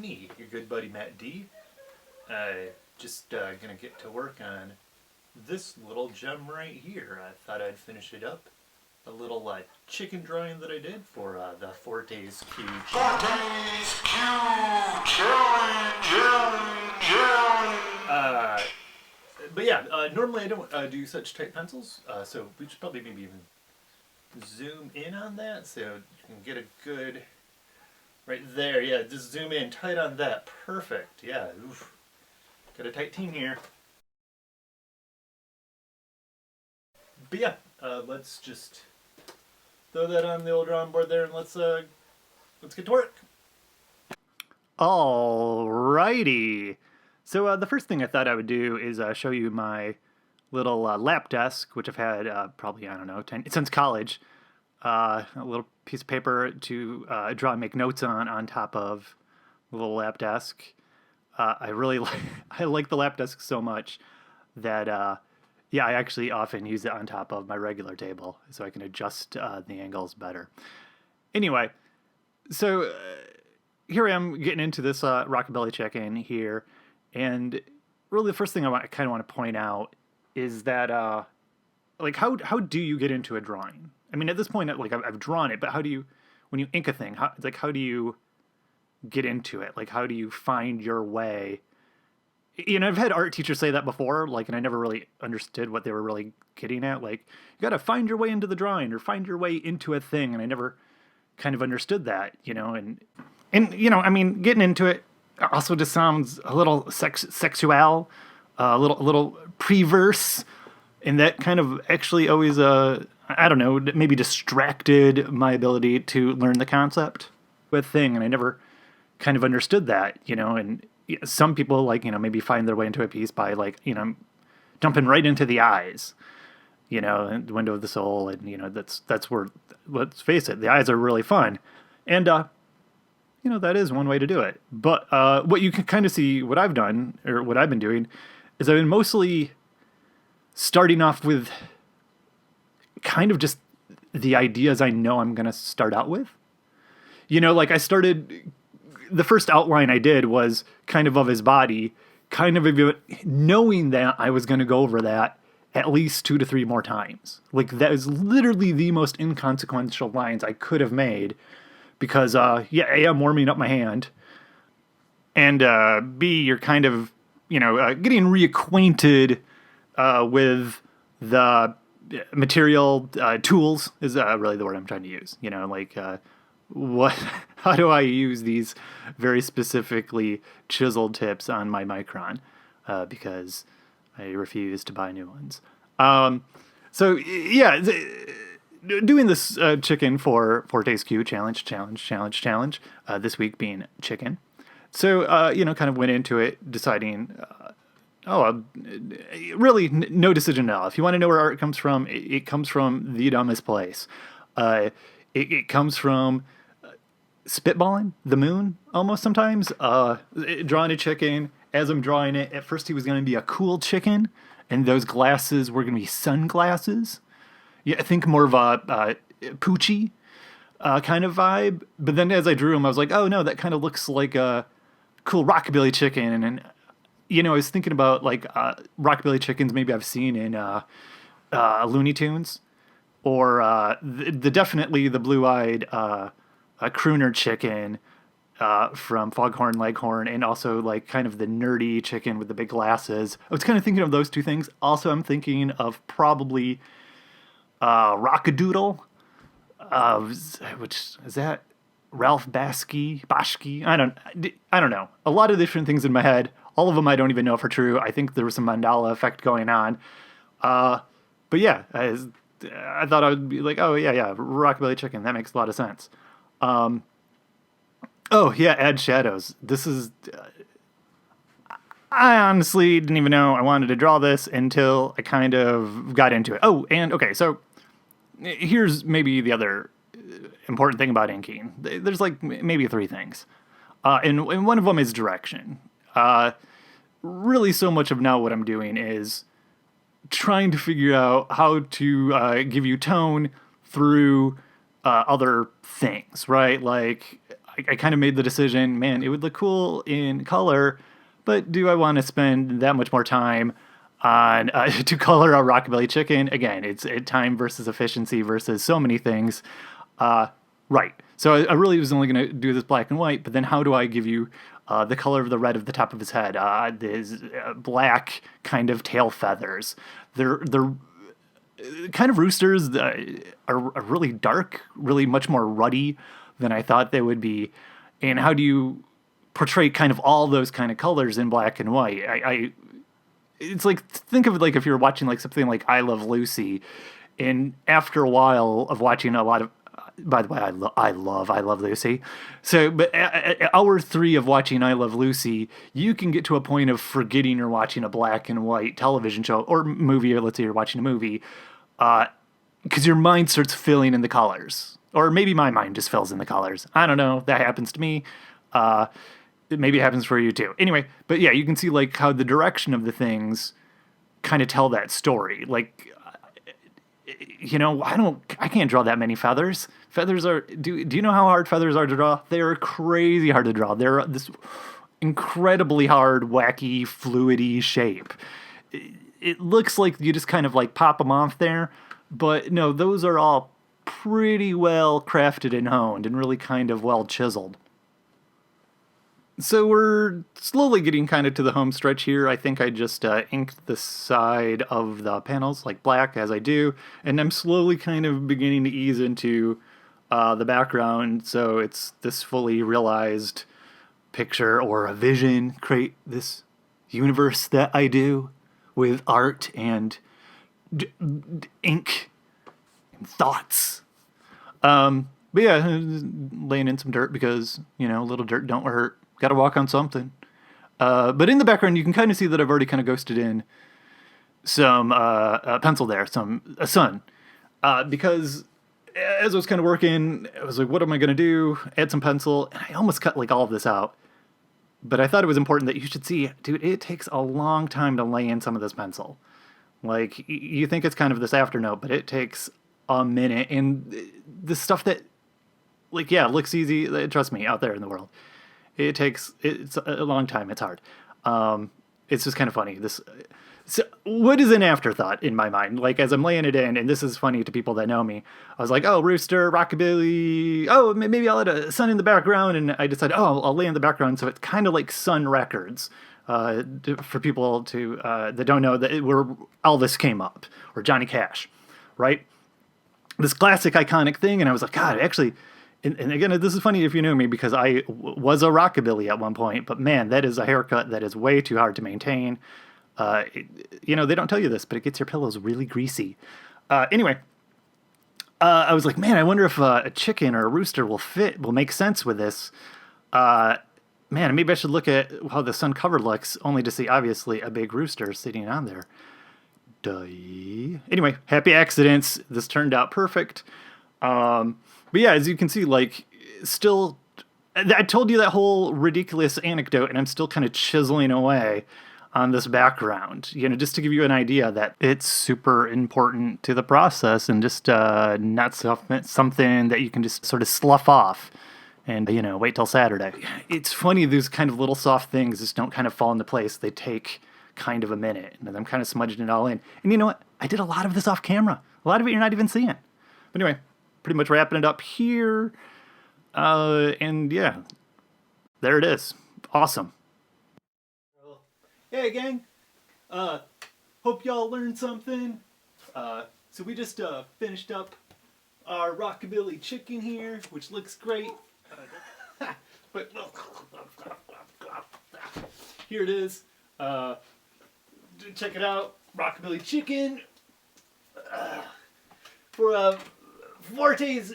me, your good buddy Matt D. Just gonna get to work on this little gem right here. I thought I'd finish it up. A little chicken drawing that I did for the 4 days Q challenge. But yeah, normally I don't do such tight pencils, so we should probably maybe even zoom in on that so you can get a good, right there, yeah, just zoom in tight on that, perfect, yeah, oof. Got a tight team here. But yeah, let's just throw that on the old drawing board there and let's get to work. Alrighty. So the first thing I thought I would do is show you my little lap desk, which I've had probably, I don't know, since college. A little piece of paper to draw and make notes on top of the little lap desk. I really I like the lap desk so much that yeah, I actually often use it on top of my regular table so I can adjust the angles better. Anyway, so here I am getting into this rockabilly chicken here, and really the first thing I kind of want to point out is that like how do you get into a drawing? I mean, at this point, like I've drawn it, but how do you, when you ink a thing, how do you get into it? Like, how do you find your way? You know, I've had art teachers say that before, like, and I never really understood what they were really getting at. Like, you got to find your way into the drawing or find your way into a thing, and I never kind of understood that, you know, and you know, I mean, getting into it also just sounds a little sexual, a little pre-verse, and that kind of actually always, I don't know, maybe distracted my ability to learn the concept with thing, and I never kind of understood that, you know, and some people, like, you know, maybe find their way into a piece by, like, you know, jumping right into the eyes, you know, the window of the soul, and, you know, that's where, let's face it, the eyes are really fun, and, you know, that is one way to do it, but what you can kind of see, what I've done, or what I've been doing, is I've been mostly starting off with kind of just the ideas I know I'm going to start out with. You know, like the first outline I did was kind of his body, kind of knowing that I was going to go over that at least 2 to 3 more times. Like, that is literally the most inconsequential lines I could have made because, yeah, A, I'm warming up my hand, and B, you're kind of, you know, getting reacquainted with the material, tools is really the word I'm trying to use, you know, like, how do I use these very specifically chiseled tips on my Micron, because I refuse to buy new ones. So yeah, doing this chicken for Forte's Q challenge, this week being chicken. So, you know, kind of went into it deciding, really no decision at all. If you want to know where art comes from, it comes from the dumbest place. It comes from spitballing the moon almost sometimes. Drawing a chicken. As I'm drawing it, at first he was going to be a cool chicken, and those glasses were going to be sunglasses. Yeah, I think more of a Poochie kind of vibe. But then as I drew him, I was like, oh no, that kind of looks like a cool rockabilly chicken. And you know, I was thinking about like rockabilly chickens maybe I've seen in Looney Tunes, or definitely the blue-eyed crooner chicken from Foghorn Leghorn, and also like kind of the nerdy chicken with the big glasses. I was kind of thinking of those two things. Also, I'm thinking of probably Rockadoodle, which is that Ralph Bashki? I don't know. A lot of different things in my head. All of them I don't even know if are true. I think there was some Mandela effect going on. But yeah, I thought I would be like, oh yeah, rockabilly chicken. That makes a lot of sense. Oh yeah, add shadows. This is. I honestly didn't even know I wanted to draw this until I kind of got into it. Oh, and okay, so here's maybe the other important thing about inking. There's like maybe 3 things, and one of them is direction. Really, so much of now what I'm doing is trying to figure out how to give you tone through other things, right? Like, I kind of made the decision, man, it would look cool in color, but do I want to spend that much more time on to color a rockabilly chicken? Again, it's time versus efficiency versus so many things. Right. So I really was only going to do this black and white, but then how do I give you the color of the red of the top of his head? His black kind of tail feathers. They're kind of roosters are really dark, really much more ruddy than I thought they would be. And how do you portray kind of all those kind of colors in black and white? It's like, think of it like if you're watching like something like I Love Lucy, and after a while of watching a lot of, by the way, I love Lucy. So, but at hour 3 of watching I Love Lucy, you can get to a point of forgetting you're watching a black and white television show or movie, or let's say you're watching a movie, because your mind starts filling in the colors. Or maybe my mind just fills in the colors. I don't know. That happens to me. Maybe it happens for you too. Anyway, but yeah, you can see like how the direction of the things kind of tell that story. Like, I can't draw that many feathers. Feathers are, do you know how hard feathers are to draw? They're crazy hard to draw. They're this incredibly hard, wacky, fluidy shape. It looks like you just kind of like pop them off there, but no, those are all pretty well crafted and honed and really kind of well chiseled. So we're slowly getting kind of to the home stretch here. I think I just inked the side of the panels like black as I do, and I'm slowly kind of beginning to ease into the background, so it's this fully realized picture or a vision, create this universe that I do with art and ink and thoughts. But yeah, laying in some dirt because, a little dirt don't hurt. Got to walk on something. But in the background, you can kind of see that I've already kind of ghosted in some pencil there, a sun. Because as I was kind of working, I was like, what am I going to do? Add some pencil. And I almost cut like all of this out. But I thought it was important that you should see, dude, it takes a long time to lay in some of this pencil. Like, you think it's kind of this afternote, but it takes a minute. And the stuff that, like, yeah, looks easy, trust me, out there in the world. It's a long time. It's hard. It's just kind of funny. So what is an afterthought in my mind? Like, as I'm laying it in, and this is funny to people that know me, I was like, oh, Rooster, rockabilly. Oh, maybe I'll add a sun in the background. And I decided, oh, I'll lay in the background. So it's kind of like Sun Records for people that don't know where Elvis came up or Johnny Cash, right? This classic iconic thing. And I was like, God, actually. And again, this is funny if you knew me because I was a rockabilly at one point, but man, that is a haircut that is way too hard to maintain. They don't tell you this, but it gets your pillows really greasy. Anyway, I was like, man, I wonder if a chicken or a rooster will make sense with this. Man, maybe I should look at how the sun cover looks, only to see, obviously, a big rooster sitting on there. Anyway, happy accidents. This turned out perfect. But yeah, as you can see, like, still, I told you that whole ridiculous anecdote, and I'm still kind of chiseling away on this background, just to give you an idea that it's super important to the process and just not something that you can just sort of slough off and, wait till Saturday. It's funny, these kind of little soft things just don't kind of fall into place. They take kind of a minute, and I'm kind of smudging it all in. And you know what? I did a lot of this off camera. A lot of it you're not even seeing. But anyway, pretty much wrapping it up here. And yeah, there it is. Awesome. Hey, gang. Hope y'all learned something. So we just finished up our rockabilly chicken here, which looks great. But here it is. Check it out. Rockabilly chicken. For Forte's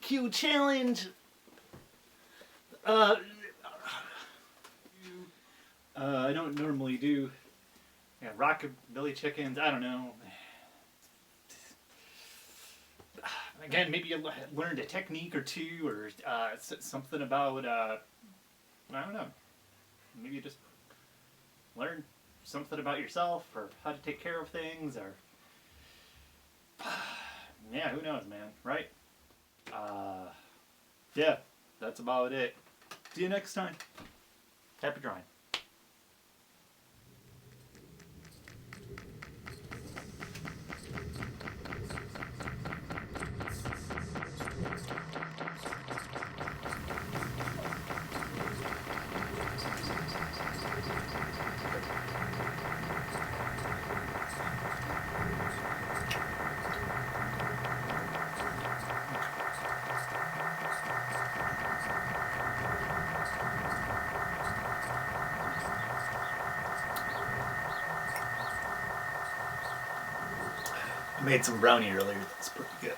Q challenge. I don't normally do rockabilly chickens. I don't know. Again, maybe you learned a technique or two, or something about I don't know. Maybe you just learn something about yourself or how to take care of things, or yeah, who knows, man, right? Yeah. that's about it. See you next time. Happy drawing. I made some brownie earlier. That's pretty good.